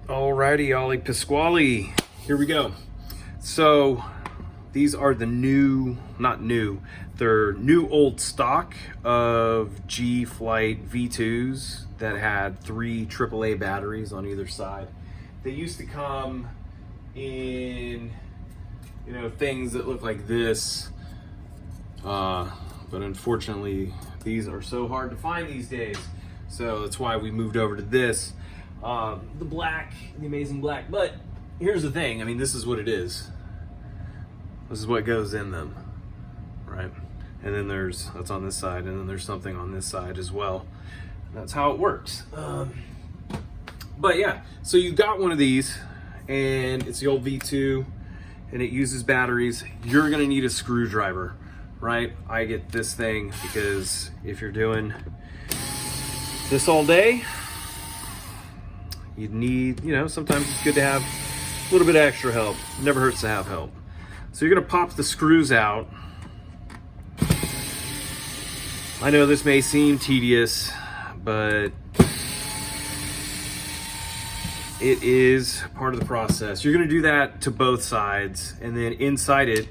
Alrighty, Ollie Pasquale. Here we go. So these are the they're new old stock of gFlight V2s that had 3 AAA batteries on either side. They used to come in, things that look like this. But unfortunately, these are so hard to find these days. So that's why we moved over to this. The amazing black. But here's the thing. I mean, this is what it is. This is what goes in them, right? And then that's on this side, and then there's something on this side as well. That's how it works. But yeah, so you got one of these, and it's the old V2, and it uses batteries. You're gonna need a screwdriver, right? I get this thing because if you're doing this all day, you'd need, sometimes it's good to have a little bit of extra help. Never hurts to have help. So you're gonna pop the screws out. I know this may seem tedious, but it is part of the process. You're gonna do that to both sides, and then inside it,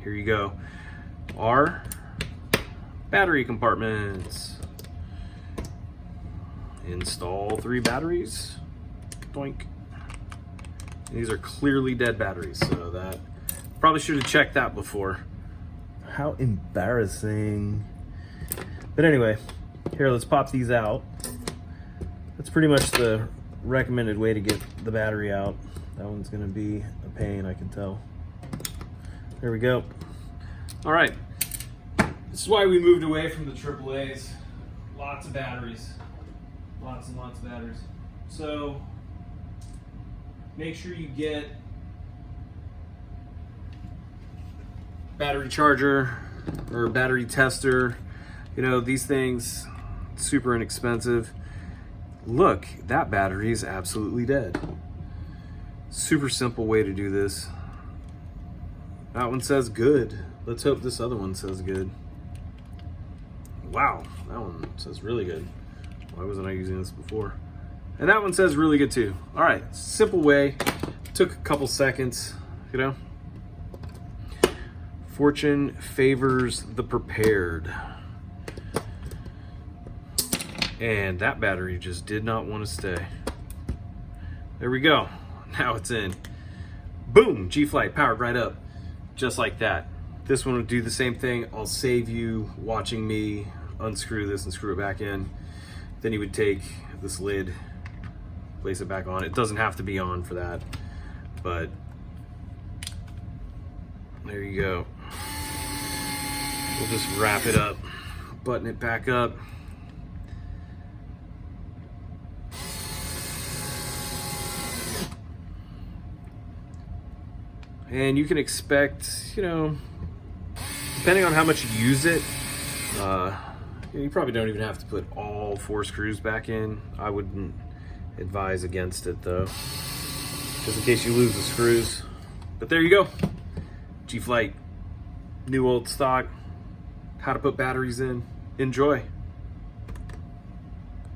here you go, are battery compartments. Install 3 batteries. Doink. These are clearly dead batteries, so that probably should have checked that before. How embarrassing. But anyway, here, let's pop these out. That's pretty much the recommended way to get the battery out. That one's gonna be a pain, I can tell. There we go. All right, this is why we moved away from the AAAs. Lots of batteries, lots and lots of batteries. So make sure you get battery charger or battery tester. These things, super inexpensive. Look, that battery is absolutely dead. Super simple way to do this. That one says good. Let's hope this other one says good. Wow, that one says really good. Why wasn't I using this before? And that one says really good too. All right, simple way. Took a couple seconds, Fortune favors the prepared. And that battery just did not want to stay. There we go. Now it's in. Boom, gFlight powered right up. Just like that. This one will do the same thing. I'll save you watching me unscrew this and screw it back in. Then you would take this lid, place it back on. It doesn't have to be on for that, but there you go. We'll just wrap it up, button it back up. And you can expect, depending on how much you use it, you probably don't even have to put all 4 screws back in. I wouldn't advise against it though, just in case you lose the screws. But there you go. gFlight, new old stock, how to put batteries in. Enjoy.